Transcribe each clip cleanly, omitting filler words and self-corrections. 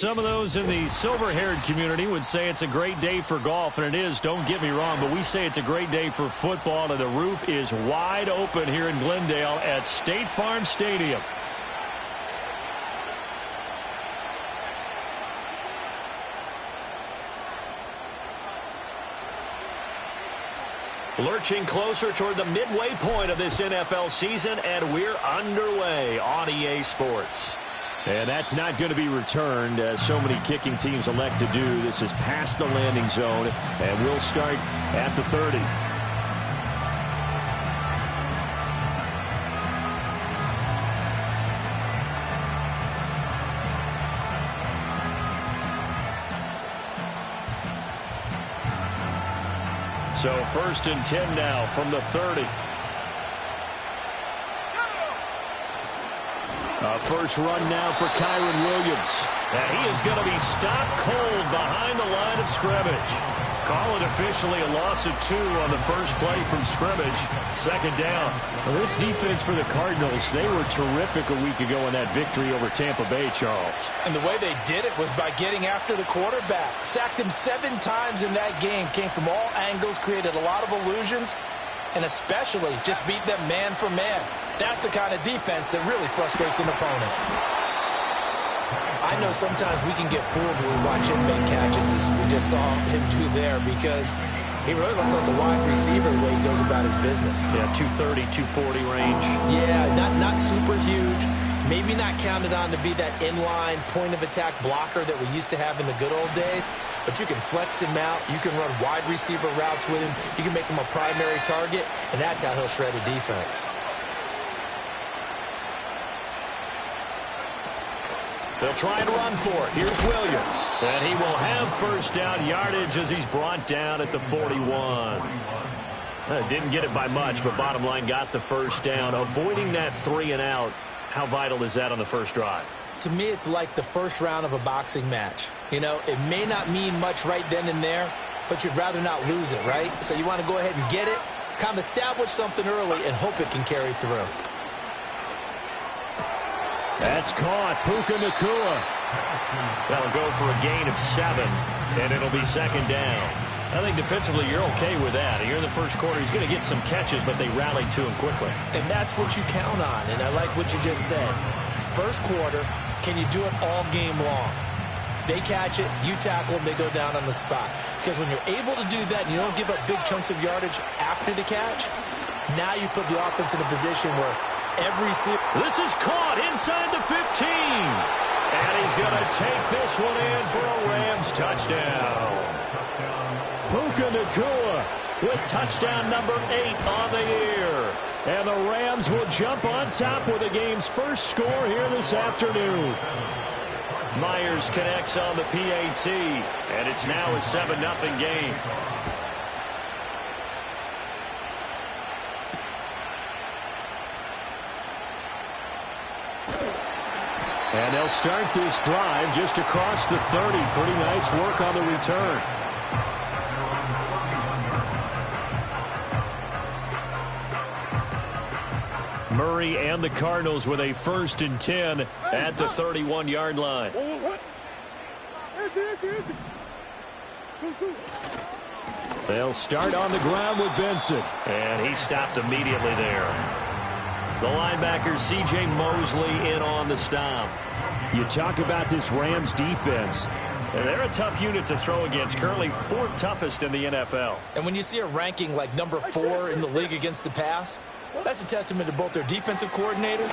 Some of those in the silver-haired community would say it's a great day for golf, and it is, don't get me wrong, but we say it's a great day for football, and the roof is wide open here in Glendale at State Farm Stadium. Lurching closer toward the midway point of this NFL season, and we're underway on EA Sports. And that's not going to be returned, as so many kicking teams elect to do. This is past the landing zone, and we'll start at the 30. So 1st and 10 now from the 30. First run now for Kyron Williams. And he is going to be stopped cold behind the line of scrimmage. Call it officially a loss of 2 on the first play from scrimmage. 2nd down. Well, this defense for the Cardinals, they were terrific a week ago in that victory over Tampa Bay, Charles. And the way they did it was by getting after the quarterback. Sacked him 7 times in that game. Came from all angles, created a lot of illusions, and especially just beat them man for man. That's the kind of defense that really frustrates an opponent. I know sometimes we can get fooled when we watch him make catches, as we just saw him do there, because he really looks like a wide receiver the way he goes about his business. Yeah, 230, 240 range. Yeah, not super huge. Maybe not counted on to be that inline point-of-attack blocker that we used to have in the good old days, but you can flex him out. You can run wide receiver routes with him. You can make him a primary target, and that's how he'll shred a defense. They'll try and run for it. Here's Williams. And he will have first down yardage as he's brought down at the 41. Didn't get it by much, but bottom line got the first down. Avoiding that 3 and out, how vital is that on the first drive? To me, it's like the first round of a boxing match. You know, it may not mean much right then and there, but you'd rather not lose it, right? So you want to go ahead and get it, kind of establish something early, and hope it can carry through. That's caught. Puka Nacua. That'll go for a gain of 7, and it'll be 2nd down. I think defensively you're okay with that. Here in the first quarter, he's going to get some catches, but they rallied to him quickly. And that's what you count on, and I like what you just said. First quarter, can you do it all game long? They catch it, you tackle them, they go down on the spot. Because when you're able to do that and you don't give up big chunks of yardage after the catch, now you put the offense in a position where this is caught inside the 15. And he's going to take this one in for a Rams touchdown. Puka Nacua with touchdown number 8 on the year. And the Rams will jump on top with the game's first score here this afternoon. Myers connects on the PAT, and it's now a 7-0 game. And they'll start this drive just across the 30. Pretty nice work on the return. Murray and the Cardinals with a 1st and 10 at the 31-yard line. They'll start on the ground with Benson. And he stopped immediately there. The linebacker, C.J. Mosley, in on the stop. You talk about this Rams defense, and they're a tough unit to throw against, currently 4th toughest in the NFL. And when you see a ranking like number 4 in the league against the pass, that's a testament to both their defensive coordinator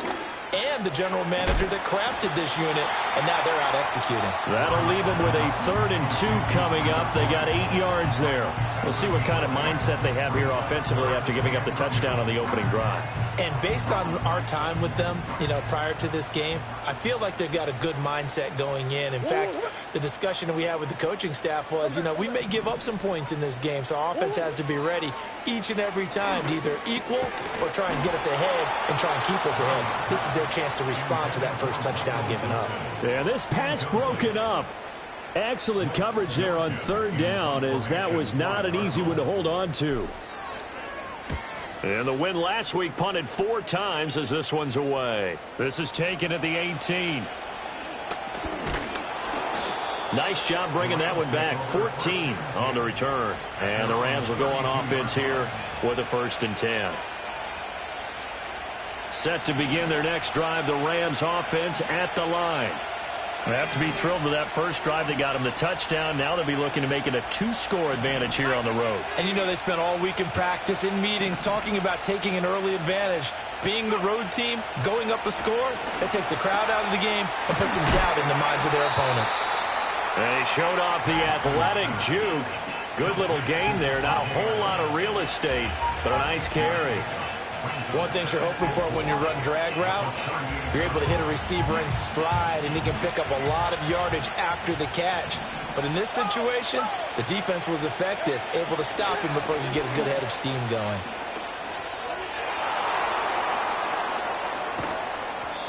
and the general manager that crafted this unit, and now they're out executing. That'll leave them with a 3rd and 2 coming up. They got 8 yards there. We'll see what kind of mindset they have here offensively after giving up the touchdown on the opening drive. And based on our time with them, you know, prior to this game, I feel like they've got a good mindset going in. In fact, the discussion that we had with the coaching staff was, you know, we may give up some points in this game, so our offense has to be ready each and every time to either equal or try and get us ahead and try and keep us ahead. This is their chance to respond to that first touchdown given up. Yeah, this pass broken up. Excellent coverage there on 3rd down, as that was not an easy one to hold on to. And the win last week punted 4 times as this one's away. This is taken at the 18. Nice job bringing that one back. 14 on the return. And the Rams will go on offense here with a 1st and 10. Set to begin their next drive, the Rams offense at the line. They have to be thrilled with that first drive. They got them the touchdown. Now they'll be looking to make it a 2-score advantage here on the road. And you know they spent all week in practice, in meetings, talking about taking an early advantage. Being the road team, going up a score, that takes the crowd out of the game and puts some doubt in the minds of their opponents. They showed off the athletic juke. Good little gain there. Not a whole lot of real estate, but a nice carry. One thing you're hoping for when you run drag routes, you're able to hit a receiver in stride, and he can pick up a lot of yardage after the catch. But in this situation, the defense was effective, able to stop him before he could get a good head of steam going.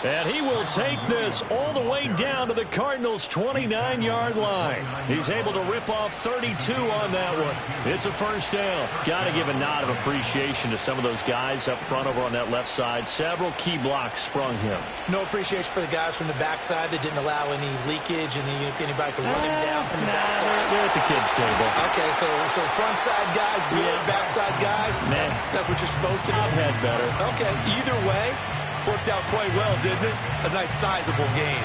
And he will take this all the way down to the Cardinals' 29-yard line. He's able to rip off 32 on that one. It's a 1st down. Got to give a nod of appreciation to some of those guys up front over on that left side. Several key blocks sprung him. No appreciation for the guys from the backside that didn't allow any leakage and anybody could run him down from the backside. They're at the kids' table. Okay, so front side guys good, backside guys, man, that's what you're supposed to do. I've had better. Okay, either way, worked out quite well, didn't it? A nice sizable gain.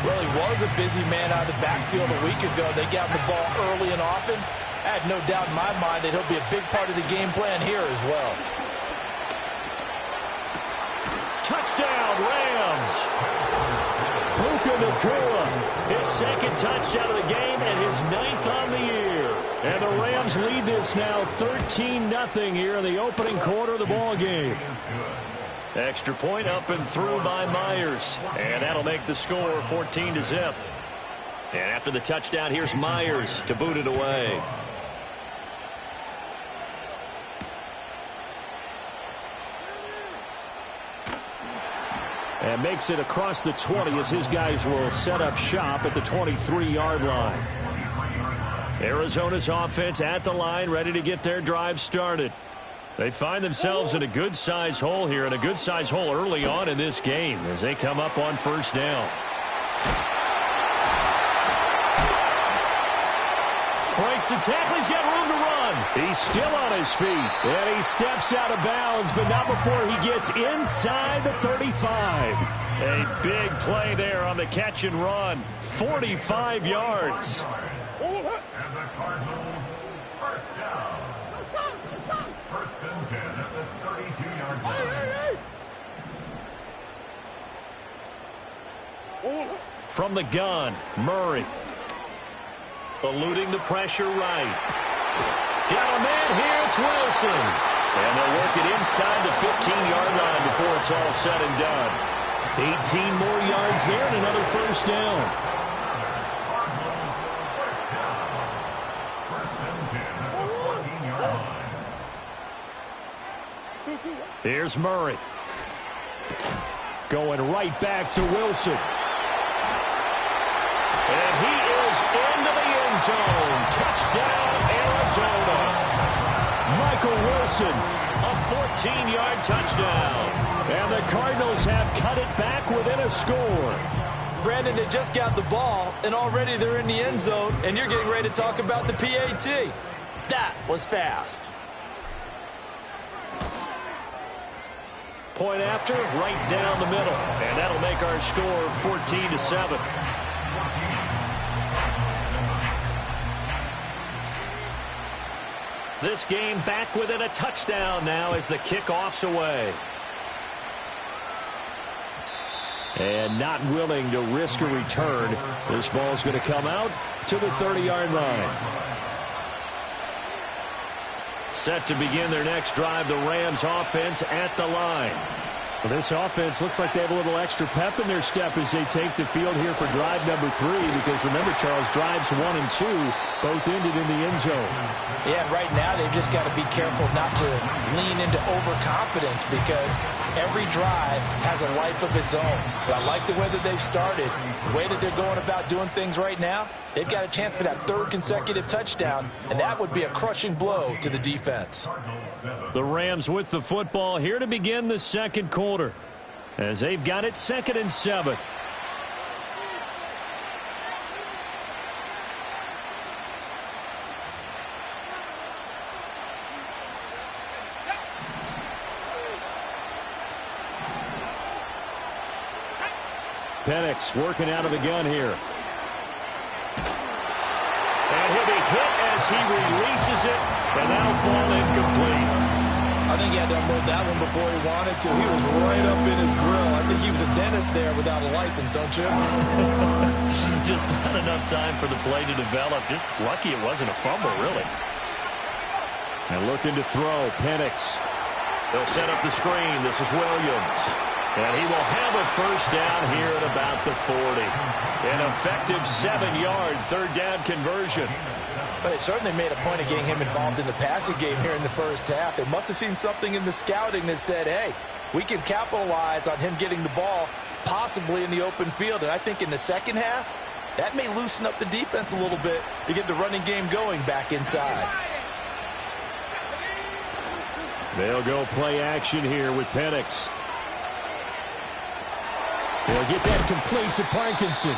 Well, he was a busy man out of the backfield a week ago. They got him the ball early and often. I had no doubt in my mind that he'll be a big part of the game plan here as well. Touchdown, Rams. Puka Nacua, his 2nd touchdown of the game and his 9th on the year. And the Rams lead this now 13-0 here in the opening quarter of the ball game. Extra point up and through by Myers. And that'll make the score 14-0. And after the touchdown, here's Myers to boot it away. And makes it across the 20 as his guys will set up shop at the 23-yard line. Arizona's offense at the line, ready to get their drive started. They find themselves in a good-sized hole here, and a good-sized hole early on in this game as they come up on 1st down. Breaks the tackle. He's got room to run. He's still on his feet, and he steps out of bounds, but not before he gets inside the 35. A big play there on the catch and run. 45 yards. And the Cardinals, 1st down. 1st and 10 at the 32-yard line. From the gun, Murray. Eluding the pressure right. Got a man here, it's Wilson. And they'll work it inside the 15-yard line before it's all said and done. 18 more yards there and another 1st down. Here's Murray. Going right back to Wilson. And he is into the end zone. Touchdown, Arizona. Michael Wilson, a 14-yard touchdown. And the Cardinals have cut it back within a score. Brandon, they just got the ball, and already they're in the end zone, and you're getting ready to talk about the PAT. That was fast. Point after, right down the middle. And that'll make our score 14-7. This game back within a touchdown now as the kickoff's away. And not willing to risk a return. This ball's going to come out to the 30-yard line. Set to begin their next drive, the Rams offense at the line. Well, this offense looks like they have a little extra pep in their step as they take the field here for drive number 3. Because remember, Charles, drives 1 and 2 both ended in the end zone. Yeah, right now they've just got to be careful not to lean into overconfidence because every drive has a life of its own. But I like the way that they've started. The way that they're going about doing things right now, they've got a chance for that 3rd consecutive touchdown, and that would be a crushing blow to the defense. The Rams with the football here to begin the 2nd quarter as they've got it 2nd and 7. Penix working out of the gun here. And he'll be hit as he releases it, and that'll fall incomplete. I think he had to unload that one before he wanted to. He was right up in his grill. I think he was a dentist there without a license, don't you? Just not enough time for the play to develop. Just lucky it wasn't a fumble, really. And looking to throw, Penix. They'll set up the screen. This is Williams. And he will have a first down here at about the 40. An effective 7-yard third down conversion. But it certainly made a point of getting him involved in the passing game here in the first half. They must have seen something in the scouting that said, hey, we can capitalize on him getting the ball possibly in the open field. And I think in the second half, that may loosen up the defense a little bit to get the running game going back inside. They'll go play action here with Penix. They'll get that complete to Parkinson.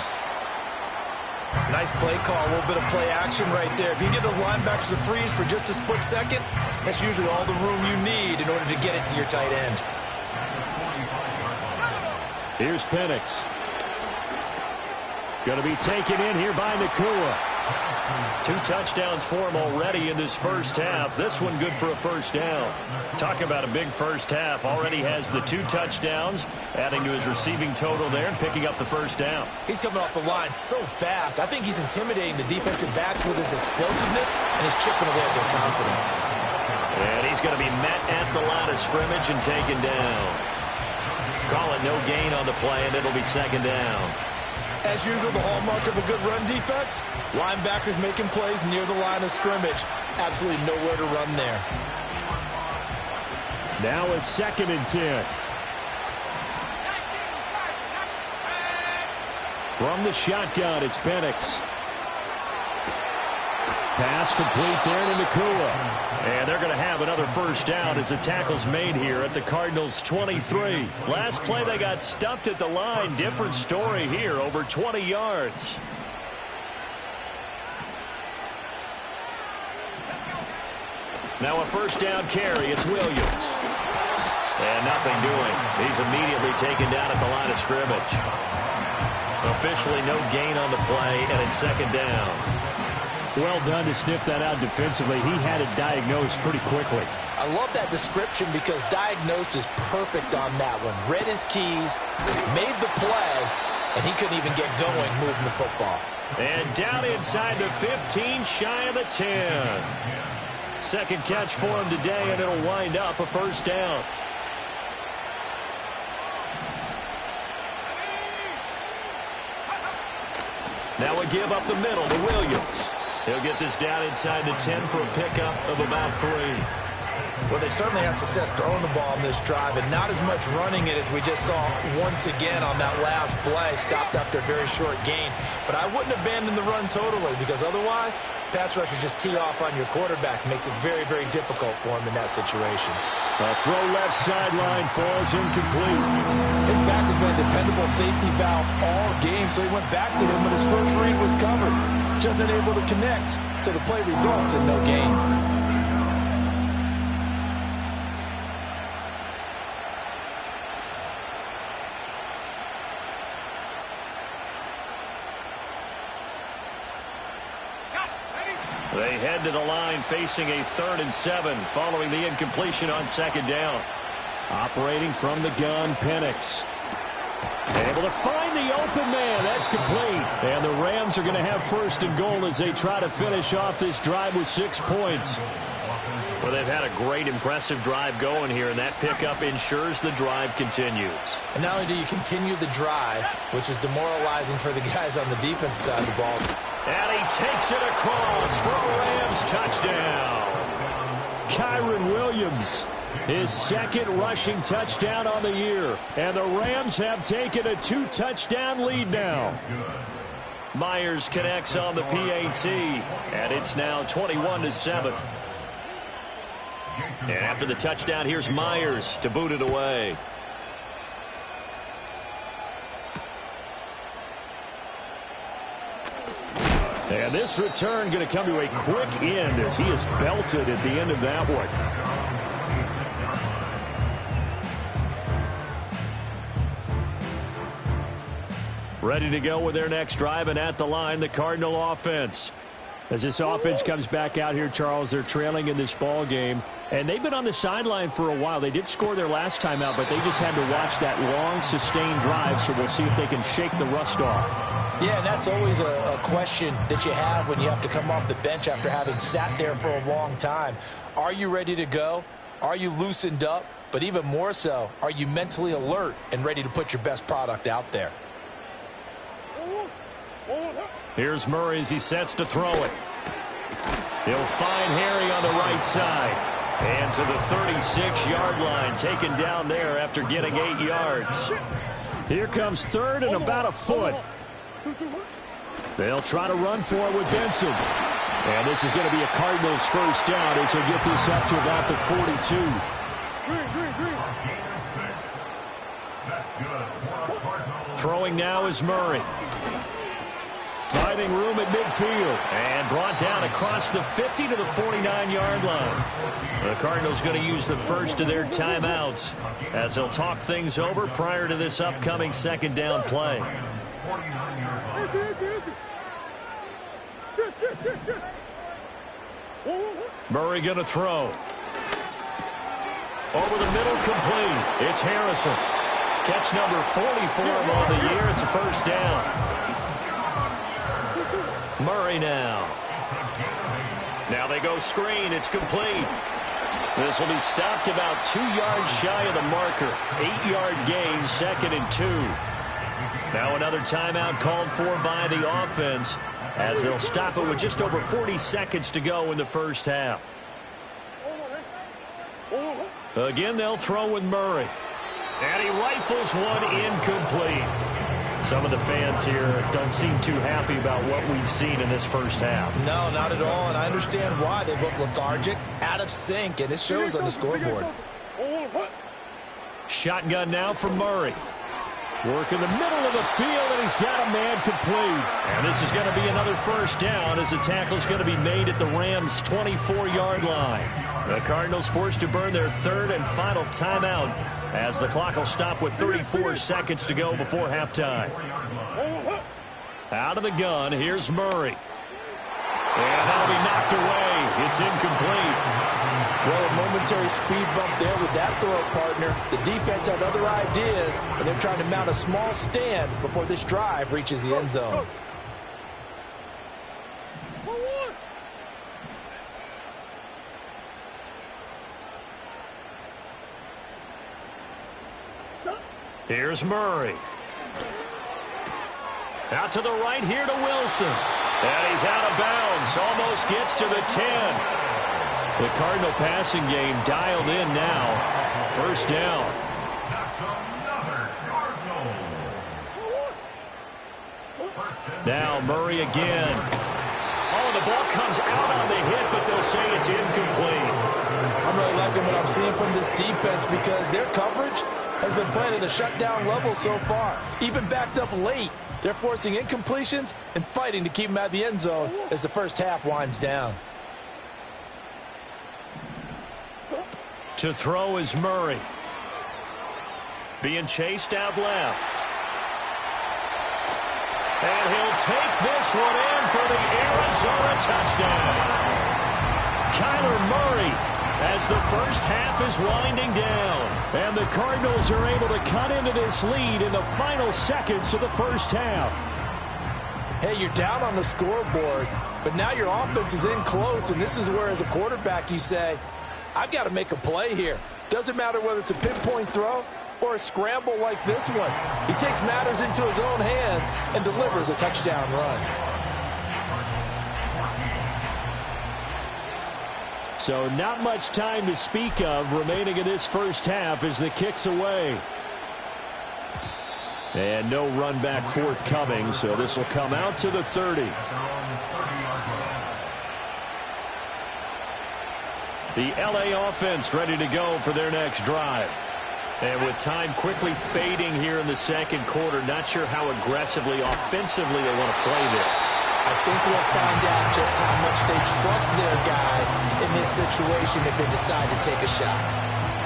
Nice play call, a little bit of play action right there. If you get those linebackers to freeze for just a split second, that's usually all the room you need in order to get it to your tight end. Here's Penix. Going to be taken in here by Nakua. 2 touchdowns for him already in this first half. This one good for a first down. Talk about a big first half. Already has the 2 touchdowns, adding to his receiving total there and picking up the first down. He's coming off the line so fast. I think he's intimidating the defensive backs with his explosiveness, and he's chipping away at their confidence. And he's going to be met at the line of scrimmage and taken down. Call it no gain on the play, and it'll be second down. As usual, the hallmark of a good run defense, linebackers making plays near the line of scrimmage. Absolutely nowhere to run there. Now a 2nd and 10. From the shotgun, it's Penix. Pass complete there to Nakua. And they're going to have another first down as the tackle's made here at the Cardinals' 23. Last play they got stuffed at the line. Different story here, over 20 yards. Now a first down carry. It's Williams. And nothing doing. He's immediately taken down at the line of scrimmage. Officially no gain on the play, and it's second down. Well done to sniff that out defensively. He had it diagnosed pretty quickly. I love that description because diagnosed is perfect on that one. Read his keys, made the play, and he couldn't even get going moving the football. And down inside the 15, shy of the 10. Second catch for him today, and it'll wind up a first down. Now a give up the middle to Williams. He'll get this down inside the 10 for a pickup of about 3. Well, they certainly had success throwing the ball in this drive and not as much running it as we just saw once again on that last play. Stopped after a very short gain. But I wouldn't abandon the run totally because otherwise, pass rushers just tee off on your quarterback. Makes it very, very difficult for him in that situation. A throw left sideline falls incomplete. His back has been a dependable safety valve all game, so he went back to him when his first read was covered. Just unable to connect, so the play results in no gain. They head to the line facing a 3rd and 7 following the incompletion on second down. Operating from the gun, Penix. Able to find the open man. That's complete. And the Rams are going to have 1st and goal as they try to finish off this drive with 6 points. Well, they've had a great, impressive drive going here, and that pickup ensures the drive continues. And not only do you continue the drive, which is demoralizing for the guys on the defensive side of the ball. And he takes it across for a Rams touchdown. Kyron Williams, his 2nd rushing touchdown on the year. And the Rams have taken a 2-touchdown lead now. Myers connects on the PAT, and it's now 21-7. And after the touchdown, here's Myers to boot it away. And this return going to come to a quick end as he is belted at the end of that one. Ready to go with their next drive, and at the line, the Cardinal offense. As this offense comes back out here, Charles, they're trailing in this ball game, and they've been on the sideline for a while. They did score their last time out, but they just had to watch that long, sustained drive, so we'll see if they can shake the rust off. Yeah, and that's always a question that you have when you have to come off the bench after having sat there for a long time. Are you ready to go? Are you loosened up? But even more so, are you mentally alert and ready to put your best product out there? Here's Murray as he sets to throw it. He'll find Harry on the right side. And to the 36-yard line, taken down there after getting 8 yards. Here comes third and about a foot. They'll try to run for it with Benson. And this is going to be a Cardinals first down as he'll get this up to about the 42. Throwing now is Murray. Finding room at midfield. And brought down across the 50 to the 49-yard line. The Cardinals going to use the first of their timeouts as they'll talk things over prior to this upcoming second down play. Murray going to throw. Over the middle, complete. It's Harrison. Catch number 44 on the year. It's a first down. Murray now. Now they go screen. It's complete. This will be stopped about 2 yards shy of the marker. 8-yard gain, 2nd and 2. Now another timeout called for by the offense as they'll stop it with just over 40 seconds to go in the first half. Again, they'll throw with Murray. And he rifles one incomplete. Some of the fans here don't seem too happy about what we've seen in this first half. No, not at all, and I understand why. They look lethargic, out of sync, and it shows on the scoreboard. Shotgun now for Murray. Work in the middle of the field, and he's got a man complete. And this is going to be another first down as the tackle is going to be made at the Rams' 24-yard line. The Cardinals forced to burn their third and final timeout as the clock will stop with 34 seconds to go before halftime. Out of the gun, here's Murray. And that'll be knocked away. It's incomplete. Well, a momentary speed bump there with that throw, partner. The defense had other ideas, and they're trying to mount a small stand before this drive reaches the end zone. Here's Murray. Out to the right here to Wilson. And he's out of bounds. Almost gets to the 10. The Cardinal passing game dialed in now. First down. Now Murray again. Oh, the ball comes out on the hit, but they'll say it's incomplete. I'm really liking what I'm seeing from this defense because their coverage has been playing at a shutdown level so far. Even backed up late, they're forcing incompletions and fighting to keep them out of the end zone as the first half winds down. To throw is Murray. Being chased out left. And he'll take this one in for the Arizona touchdown. Kyler Murray as the first half is winding down. And the Cardinals are able to cut into this lead in the final seconds of the first half. Hey, you're down on the scoreboard, but now your offense is in close, and this is where, as a quarterback, you say, I've got to make a play here. Doesn't matter whether it's a pinpoint throw or a scramble like this one. He takes matters into his own hands and delivers a touchdown run. So not much time to speak of remaining in this first half as the kick's away. And no run back forthcoming, so this will come out to the 30. The LA offense ready to go for their next drive. And with time quickly fading here in the second quarter, not sure how aggressively, offensively they want to play this. I think we'll find out just how much they trust their guys in this situation if they decide to take a shot.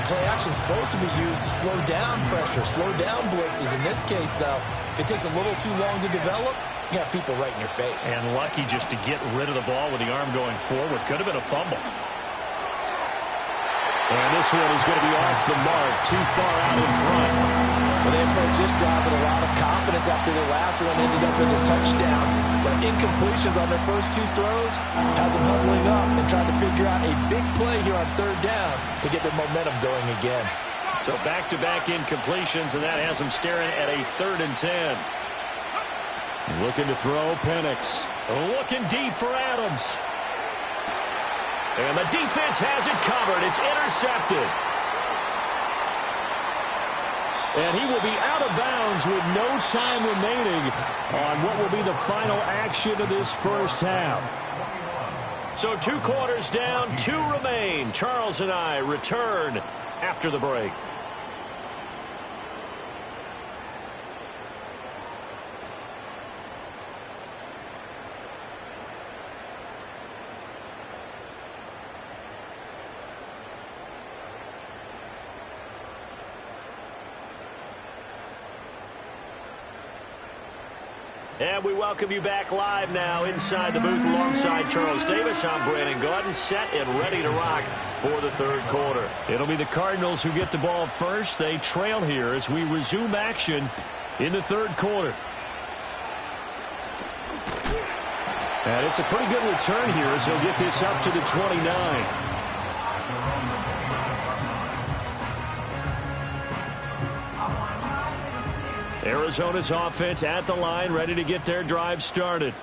play action is supposed to be used to slow down pressure, slow down blitzes. In this case, though, if it takes a little too long to develop, you have people right in your face. And lucky just to get rid of the ball with the arm going forward. Could have been a fumble. And this one is going to be off the mark, too far out in front. Well, they approached this drive with a lot of confidence after their last one ended up as a touchdown. But incompletions on their first two throws has them huddling up and trying to figure out a big play here on third down to get their momentum going again. So back-to-back incompletions, and that has them staring at a 3rd and 10. Looking to throw, Penix. Looking deep for Adams. And the defense has it covered. It's intercepted. And he will be out of bounds with no time remaining on what will be the final action of this first half. So 2 quarters down, 2 remain. Charles and I return after the break. And we welcome you back live now inside the booth alongside Charles Davis. I'm Brandon Gaudin, set and ready to rock for the 3rd quarter. It'll be the Cardinals who get the ball first. They trail here as we resume action in the 3rd quarter. And it's a pretty good return here as he'll get this up to the 29. Arizona's offense at the line, ready to get their drive started.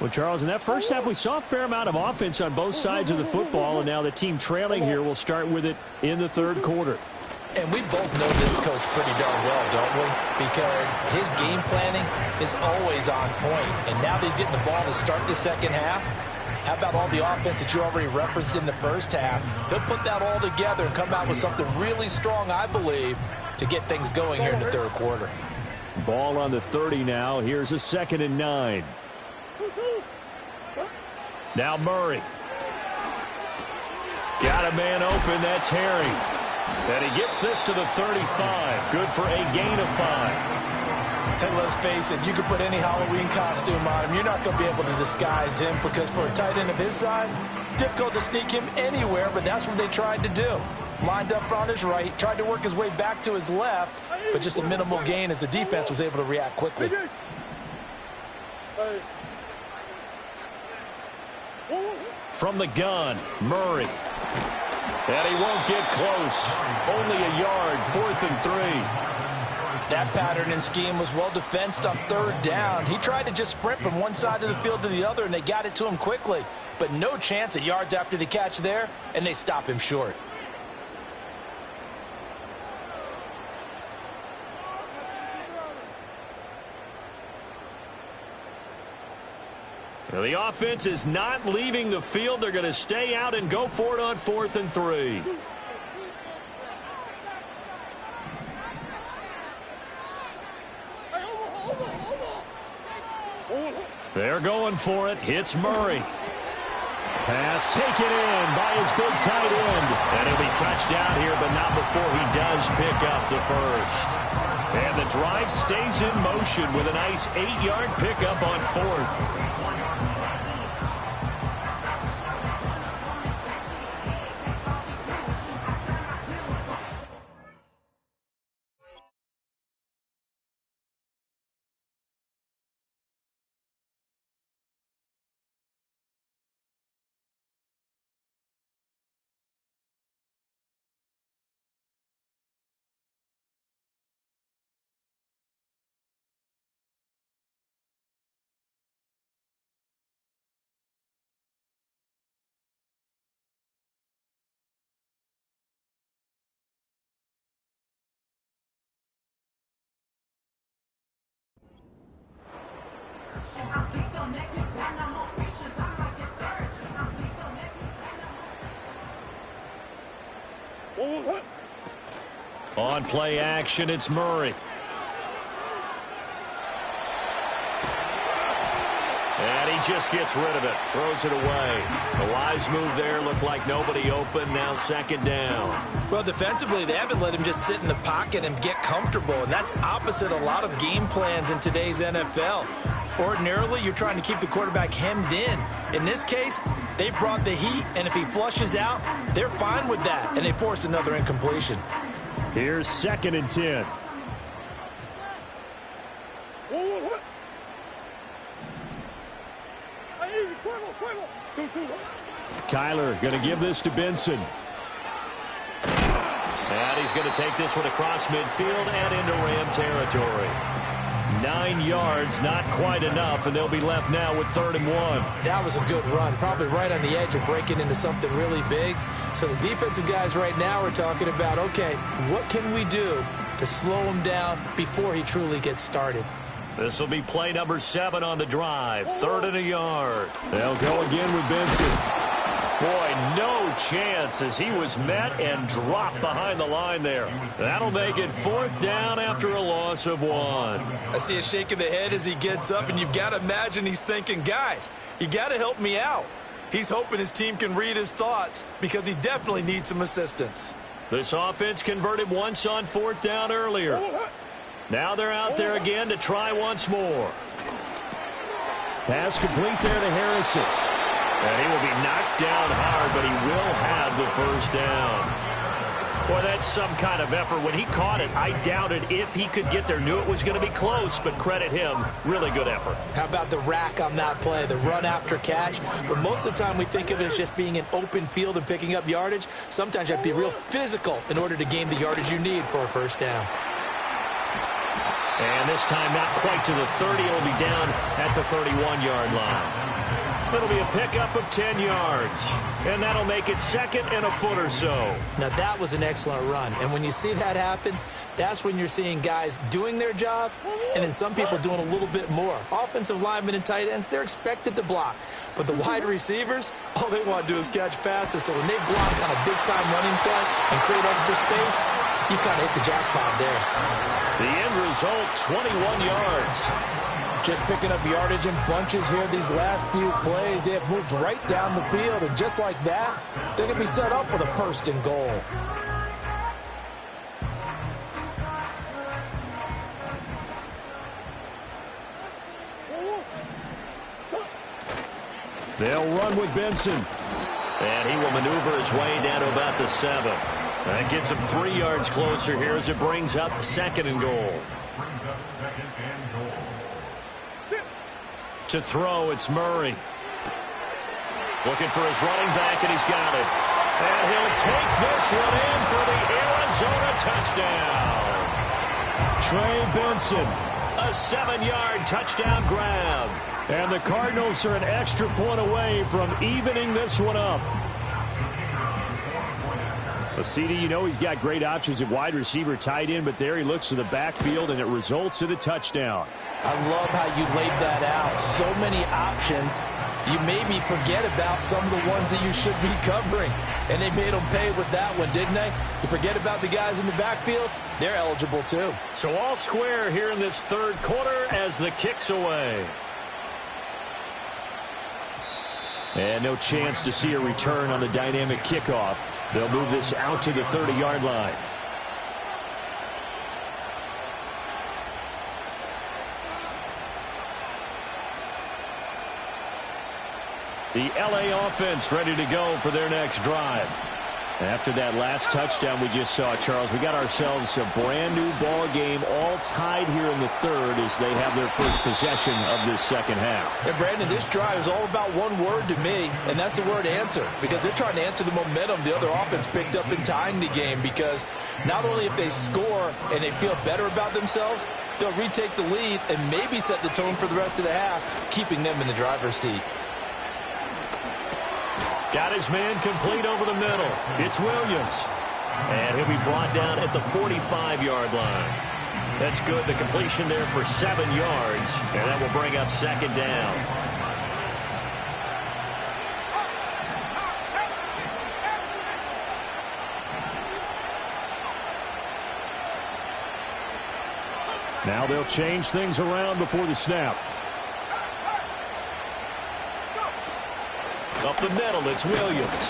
Well, Charles, in that first half, we saw a fair amount of offense on both sides of the football, and now the team trailing here will start with it in the 3rd quarter. And we both know this coach pretty darn well, don't we? Because his game planning is always on point. And now that he's getting the ball to start the second half, how about all the offense that you already referenced in the first half? He'll put that all together and come out with something really strong, I believe, to get things going here in the 3rd quarter. Ball on the 30 now. Here's a 2nd and 9. Now Murray. Got a man open. That's Harry. And he gets this to the 35. Good for a gain of 5. And let's face it, you can put any Halloween costume on him. You're not going to be able to disguise him because for a tight end of his size, difficult to sneak him anywhere, but that's what they tried to do. Lined up on his right, tried to work his way back to his left, but just a minimal gain as the defense was able to react quickly. From the gun, Murray. And he won't get close. Only a yard, 4th and 3. That pattern and scheme was well defensed on 3rd down. He tried to just sprint from one side of the field to the other, and they got it to him quickly. But no chance at yards after the catch there, and they stop him short. Now the offense is not leaving the field. They're going to stay out and go for it on 4th and 3. They're going for it. Hits Murray. Pass taken in by his big tight end. And he'll be touchdown here, but not before he does pick up the first. And the drive stays in motion with a nice 8-yard pickup on 4th. On play action, it's Murray. And he just gets rid of it. Throws it away. The wise move there. Looked like nobody open. Now second down. Well, defensively, they haven't let him just sit in the pocket and get comfortable. And that's opposite a lot of game plans in today's NFL. Ordinarily, you're trying to keep the quarterback hemmed in. In this case, they brought the heat. And if he flushes out, they're fine with that. And they force another incompletion. Here's second and 10. Kyler going to give this to Benson. And he's going to take this one across midfield and into Ram territory. 9 yards, not quite enough, and they'll be left now with 3rd and 1. That was a good run, probably right on the edge of breaking into something really big. So the defensive guys right now are talking about, okay, what can we do to slow him down before he truly gets started? This will be play number 7 on the drive. 3rd and a yard. They'll go again with Benson. Boy, no chance as he was met and dropped behind the line there. That'll make it 4th down after a loss of 1. I see a shake of the head as he gets up, and you've got to imagine he's thinking, guys, you got to help me out. He's hoping his team can read his thoughts because he definitely needs some assistance. This offense converted once on 4th down earlier. Now they're out there again to try once more. Pass complete there to Harrison. And he will be knocked down hard, but he will have the first down. Boy, that's some kind of effort. When he caught it, I doubted if he could get there. Knew it was going to be close, but credit him. Really good effort. How about the rack on that play, the run after catch? But most of the time we think of it as just being an open field and picking up yardage. Sometimes you have to be real physical in order to gain the yardage you need for a first down. And this time not quite to the 30. It'll be down at the 31-yard line. It'll be a pickup of 10 yards. And that'll make it 2nd and a foot or so. Now, that was an excellent run. And when you see that happen, that's when you're seeing guys doing their job and then some people doing a little bit more. Offensive linemen and tight ends, they're expected to block. But the wide receivers, all they want to do is catch passes. So when they block on a big-time running play and create extra space, you've kind of hit the jackpot there. The end result, 21 yards. Just picking up yardage in bunches here these last few plays. They have moved right down the field, and just like that, they're going to be set up with a 1st and goal. They'll run with Benson. And he will maneuver his way down to about the 7. That gets him 3 yards closer here as it brings up 2nd and goal. To throw, it's Murray. Looking for his running back, and he's got it. And he'll take this one in for the Arizona touchdown. Trey Benson, a 7-yard touchdown grab. And the Cardinals are an extra point away from evening this one up. Well, CD, you know he's got great options at wide receiver, tight end, but there he looks to the backfield, and it results in a touchdown. I love how you laid that out. So many options. You maybe forget about some of the ones that you should be covering. And they made them pay with that one, didn't they? You forget about the guys in the backfield, they're eligible too. So all square here in this 3rd quarter as the kick's away. And no chance to see a return on the dynamic kickoff. They'll move this out to the 30-yard line. The LA offense ready to go for their next drive. After that last touchdown we just saw, Charles, we got ourselves a brand-new ball game, all tied here in the 3rd as they have their first possession of this 2nd half. And, Brandon, this drive is all about one word to me, and that's the word answer, because they're trying to answer the momentum the other offense picked up in tying the game, because not only if they score and they feel better about themselves, they'll retake the lead and maybe set the tone for the rest of the half, keeping them in the driver's seat. Got his man complete over the middle. It's Williams. And he'll be brought down at the 45-yard line. That's good. The completion there for 7 yards. And that will bring up 2nd down. Now they'll change things around before the snap. Up the middle, it's Williams.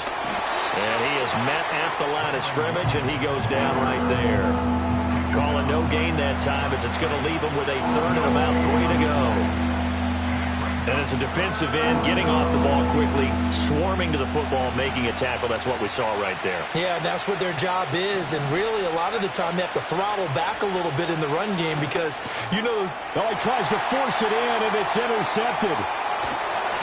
And he is met at the line of scrimmage, and he goes down right there. Calling no gain that time as it's going to leave him with a third and about 3 to go. And as a defensive end, getting off the ball quickly, swarming to the football, making a tackle, that's what we saw right there. Yeah, that's what their job is, and really a lot of the time they have to throttle back a little bit in the run game because, you know... Oh, he tries to force it in, and it's intercepted.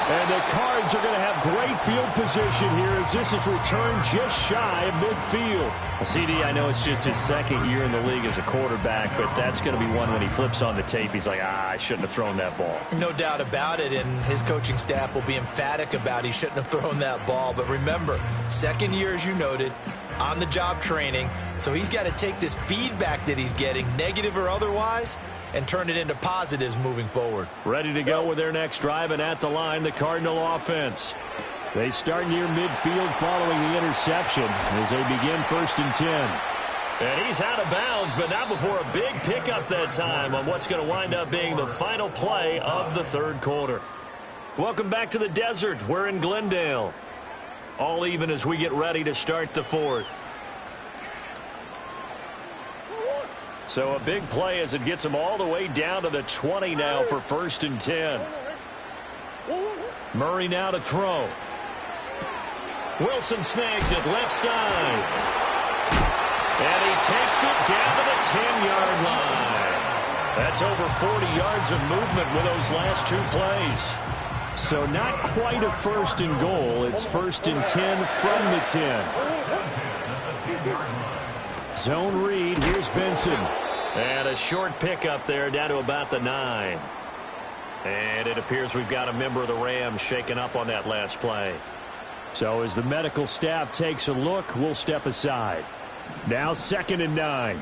And the Cards are going to have great field position here as this is returned just shy of midfield. CD, I know it's just his second year in the league as a quarterback, but that's going to be one when he flips on the tape. He's like, I shouldn't have thrown that ball. No doubt about it, and his coaching staff will be emphatic about he shouldn't have thrown that ball. But remember, second year, as you noted, on-the-job training, so he's got to take this feedback that he's getting, negative or otherwise, and turn it into positives moving forward. Ready to go with their next drive, and at the line, the Cardinal offense. They start near midfield following the interception as they begin 1st and 10. And he's out of bounds, but not before a big pickup that time on what's going to wind up being the final play of the third quarter. Welcome back to the desert. We're in Glendale. All even as we get ready to start the fourth. So a big play as it gets them all the way down to the 20 now for 1st and 10. Murray now to throw. Wilson snags it left side. And he takes it down to the 10-yard line. That's over 40 yards of movement with those last 2 plays. So not quite a 1st and goal. It's 1st and 10 from the 10. Zone read. Here's Benson. And a short pickup there down to about the 9. And it appears we've got a member of the Rams shaken up on that last play. So as the medical staff takes a look, we'll step aside. Now 2nd and 9.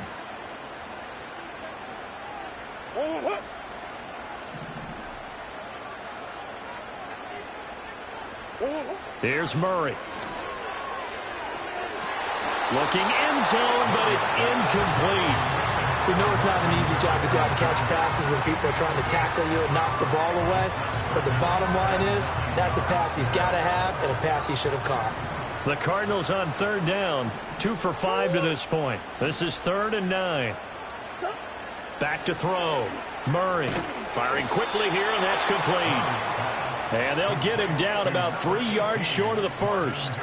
Here's Murray. Looking end zone, but it's incomplete. We know it's not an easy job to go out and catch passes when people are trying to tackle you and knock the ball away. But the bottom line is, that's a pass he's got to have and a pass he should have caught. The Cardinals on 3rd down, 2 for 5 to this point. This is 3rd and 9. Back to throw. Murray firing quickly here, and that's complete. And they'll get him down about 3 yards short of the first.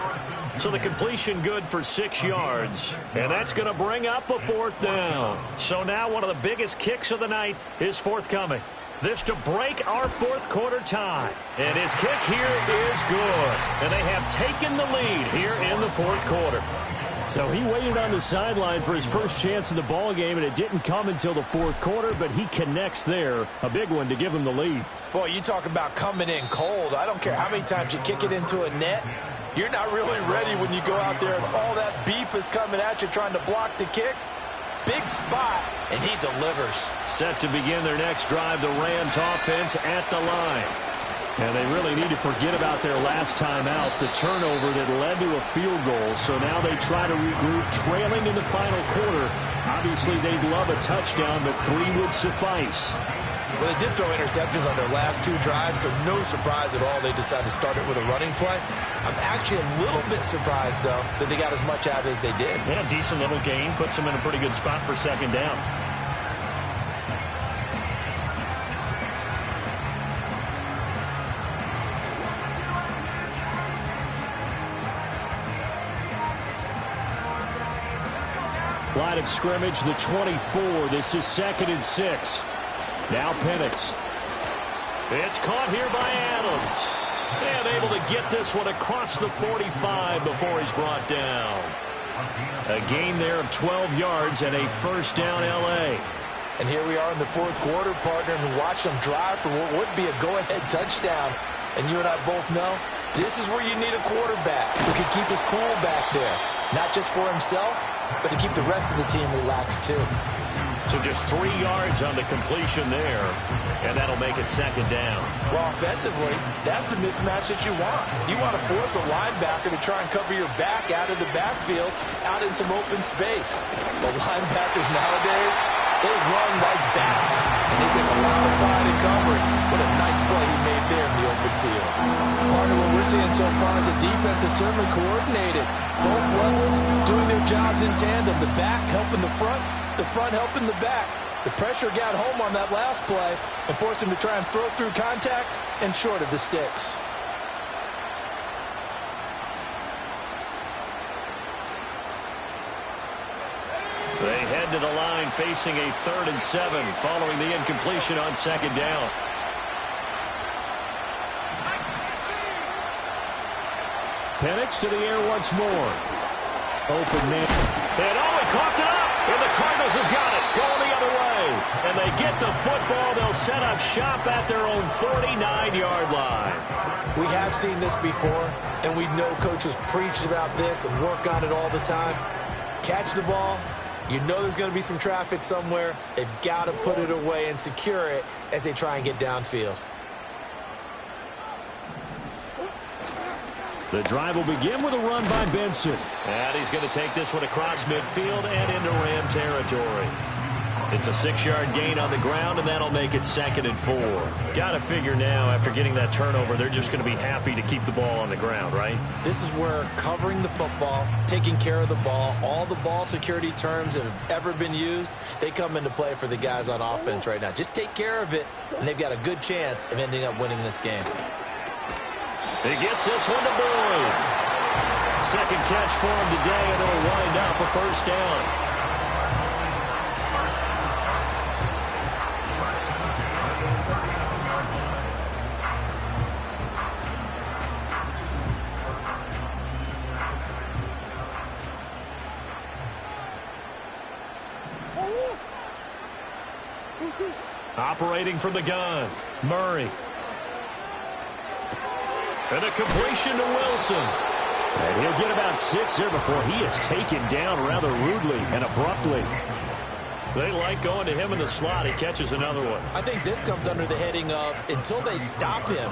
So the completion good for 6 yards. And that's going to bring up a 4th down. So now one of the biggest kicks of the night is forthcoming. This to break our 4th quarter tie. And his kick here is good. And they have taken the lead here in the 4th quarter. So he waited on the sideline for his first chance in the ball game, and it didn't come until the 4th quarter, but he connects there. A big one to give him the lead. Boy, you talk about coming in cold. I don't care how many times you kick it into a net. You're not really ready when you go out there and all that beef is coming at you trying to block the kick. Big spot, and he delivers. Set to begin their next drive, the Rams offense at the line. And they really need to forget about their last time out, the turnover that led to a field goal. So now they try to regroup, trailing in the final quarter. Obviously, they'd love a touchdown, but 3 would suffice. Well, they did throw interceptions on their last 2 drives, so no surprise at all they decided to start it with a running play. I'm actually a little bit surprised, though, that they got as much out as they did. Yeah, decent little gain. Puts them in a pretty good spot for 2nd down. Line of scrimmage, the 24. This is 2nd and 6. Now Penix. It's caught here by Adams. And able to get this one across the 45 before he's brought down. A gain there of 12 yards and a 1st down L.A. And here we are in the 4th quarter, partner, and watch them drive for what would be a go-ahead touchdown. And you and I both know this is where you need a quarterback who can keep his cool back there. Not just for himself, but to keep the rest of the team relaxed too. So just 3 yards on the completion there, and that'll make it 2nd down. Well, offensively, that's the mismatch that you want. You want to force a linebacker to try and cover your back out of the backfield, out in some open space. The linebackers nowadays, they run like bats, and they take a lot of occupying and covering. What a nice play he made there in the open field. Part of what we're seeing so far is the defense is certainly coordinated. Both levels doing their jobs in tandem. The back helping the front helping the back. The pressure got home on that last play and forced him to try and throw through contact and short of the sticks. They head to the line facing a 3rd and 7 following the incompletion on 2nd down. Penix to the air once more. Open man. And he coughed it up. And the Cardinals have got it. Going the other way. And they get the football. They'll set up shop at their own 49-yard line. We have seen this before, and we know coaches preach about this and work on it all the time. Catch the ball. You know there's going to be some traffic somewhere. They've got to put it away and secure it as they try and get downfield. The drive will begin with a run by Benson. And he's going to take this one across midfield and into Ram territory. It's a 6-yard gain on the ground, and that'll make it 2nd and 4. Got to figure now, after getting that turnover, they're just going to be happy to keep the ball on the ground, right? This is where covering the football, taking care of the ball, all the ball security terms that have ever been used, they come into play for the guys on offense right now. Just take care of it, and they've got a good chance of ending up winning this game. He gets this one to Boyd. Second catch for him today, and it'll wind up a 1st down. Operating from the gun, Murray. And a completion to Wilson. And he'll get about 6 here before he is taken down rather rudely and abruptly. They like going to him in the slot. He catches another one. I think this comes under the heading of, until they stop him,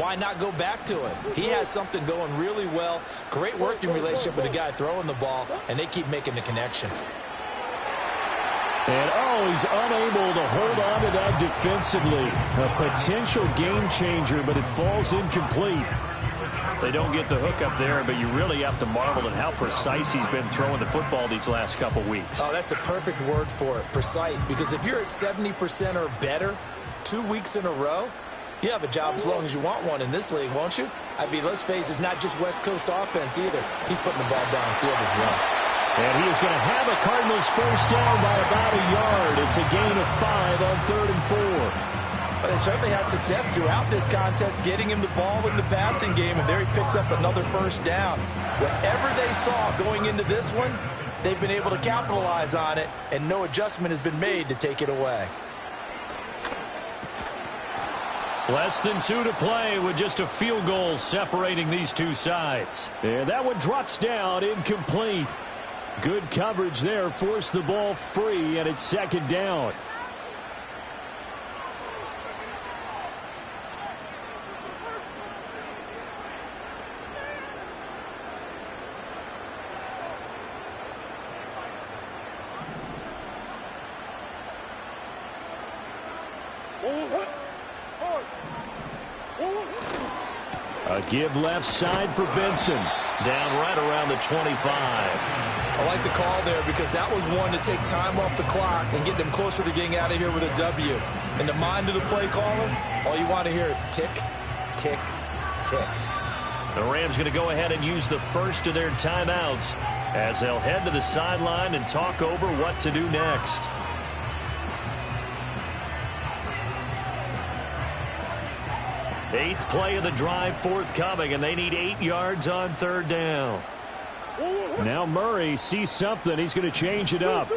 why not go back to him? He has something going really well. Great working relationship with the guy throwing the ball, and they keep making the connection. And, he's unable to hold on to that defensively. A potential game changer, but it falls incomplete. They don't get the hook up there, but you really have to marvel at how precise he's been throwing the football these last couple weeks. Oh, that's a perfect word for it, precise, because if you're at 70% or better 2 weeks in a row, you have a job as long as you want one in this league, won't you? I mean, let's face it, it's not just West Coast offense either. He's putting the ball downfield as well. And he is going to have a Cardinals 1st down by about a yard. It's a gain of 5 on 3rd and 4. But they certainly had success throughout this contest, getting him the ball in the passing game, and there he picks up another 1st down. Whatever they saw going into this one, they've been able to capitalize on it, and no adjustment has been made to take it away. Less than 2 to play with just a field goal separating these two sides. And that one drops down, incomplete. Good coverage there, forced the ball free, and it's 2nd down. A give left side for Benson. Down right around the 25. I like the call there because that was one to take time off the clock and get them closer to getting out of here with a W. In the mind of the play caller, all you want to hear is tick, tick, tick. The Rams going to go ahead and use the first of their timeouts as they'll head to the sideline and talk over what to do next. Eighth play of the drive forthcoming, and they need 8 yards on 3rd down. Now Murray sees something. He's going to change it up.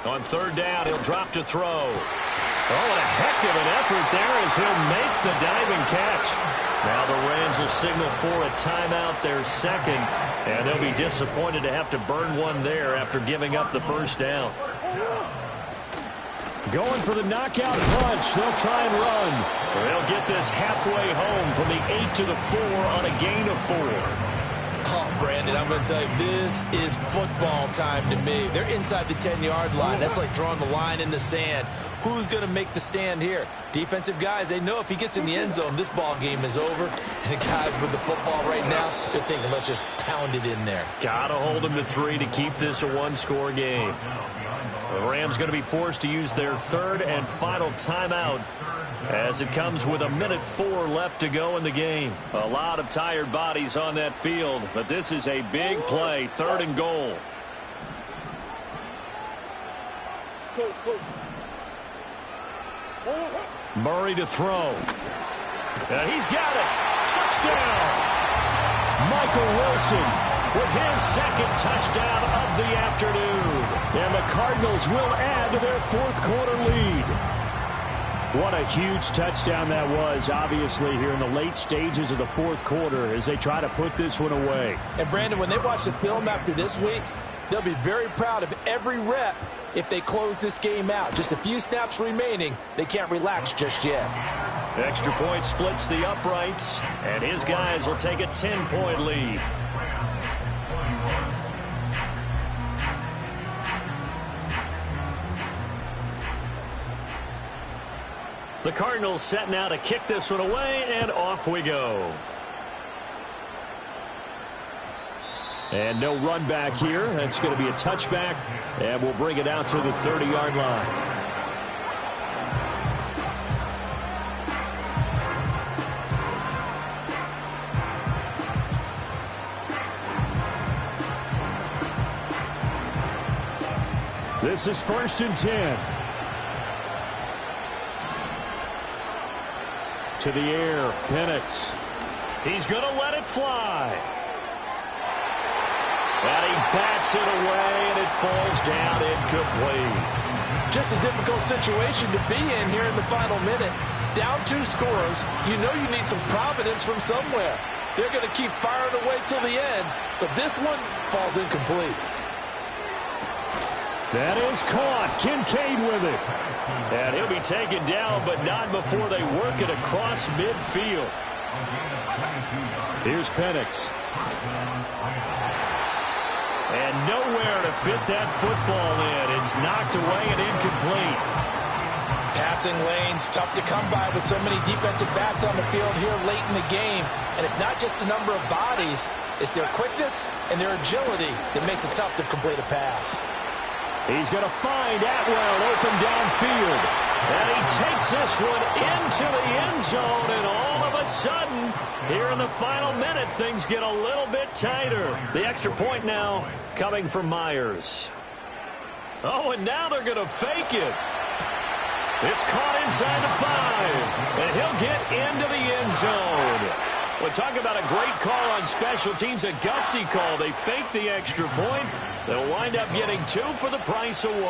On 3rd down, he'll drop to throw. Oh, and a heck of an effort there as he'll make the diving catch. Now the Rams will signal for a timeout, their 2nd, and they'll be disappointed to have to burn one there after giving up the 1st down. Going for the knockout punch. They'll try and run. They'll get this halfway home from the 8 to the 4 on a gain of 4. Oh, Brandon, I'm going to tell you, this is football time to me. They're inside the 10-yard line. That's like drawing the line in the sand. Who's going to make the stand here? Defensive guys, they know if he gets in the end zone, this ball game is over. And the guys with the football right now, they're thinking, let's just pound it in there. Got to hold him to 3 to keep this a one-score game. The Rams going to be forced to use their third and final timeout as it comes with 1:04 left to go in the game. A lot of tired bodies on that field, but this is a big play, 3rd and goal. Murray to throw. And he's got it. Touchdown. Michael Wilson with his 2nd touchdown of the afternoon. And the Cardinals will add to their 4th quarter lead. What a huge touchdown that was, obviously, here in the late stages of the 4th quarter as they try to put this one away. And, Brandon, when they watch the film after this week, they'll be very proud of every rep if they close this game out. Just a few snaps remaining. They can't relax just yet. Extra point splits the uprights, and his guys will take a 10-point lead. The Cardinals set now to kick this one away, and off we go. And no run back here. That's going to be a touchback, and we'll bring it out to the 30-yard line. This is 1st and 10. To the air, Penix. He's going to let it fly. And he bats it away, and it falls down incomplete. Just a difficult situation to be in here in the final minute. Down 2 scores. You know you need some providence from somewhere. They're going to keep firing away till the end, but this one falls incomplete. That is caught. Kincaid with it. And he'll be taken down, but not before they work it across midfield. Here's Penix. And nowhere to fit that football in. It's knocked away and incomplete. Passing lanes, tough to come by with so many defensive backs on the field here late in the game. And it's not just the number of bodies. It's their quickness and their agility that makes it tough to complete a pass. He's going to find Atwell open downfield. And he takes this one into the end zone. And all of a sudden, here in the final minute, things get a little bit tighter. The extra point now coming from Myers. Oh, and now they're going to fake it. It's caught inside the 5. And he'll get into the end zone. Well, talk about a great call on special teams, a gutsy call. They fake the extra point. They'll wind up getting 2 for the price of 1.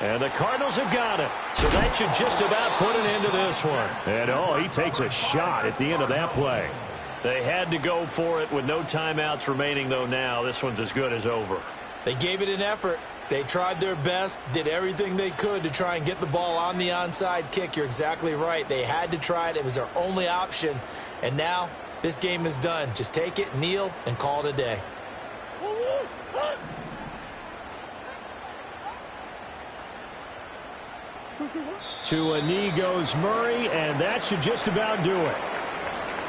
And the Cardinals have got it. So that should just about put an end to this one. And, oh, he takes a shot at the end of that play. They had to go for it with no timeouts remaining, though, now. This one's as good as over. They gave it an effort. They tried their best, did everything they could to try and get the ball on the onside kick. You're exactly right. They had to try it. It was their only option. And now this game is done. Just take it, kneel, and call it a day. To a knee goes Murray, and that should just about do it.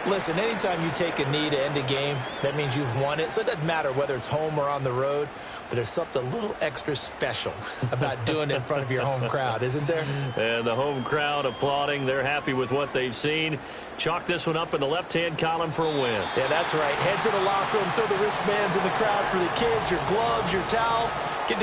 Listen, anytime you take a knee to end a game, that means you've won it. So it doesn't matter whether it's home or on the road, but there's something a little extra special about doing it in front of your home crowd, isn't there? And the home crowd applauding. They're happy with what they've seen. Chalk this one up in the left-hand column for a win. Yeah, that's right. Head to the locker room, throw the wristbands in the crowd for the kids, your gloves, your towels. Get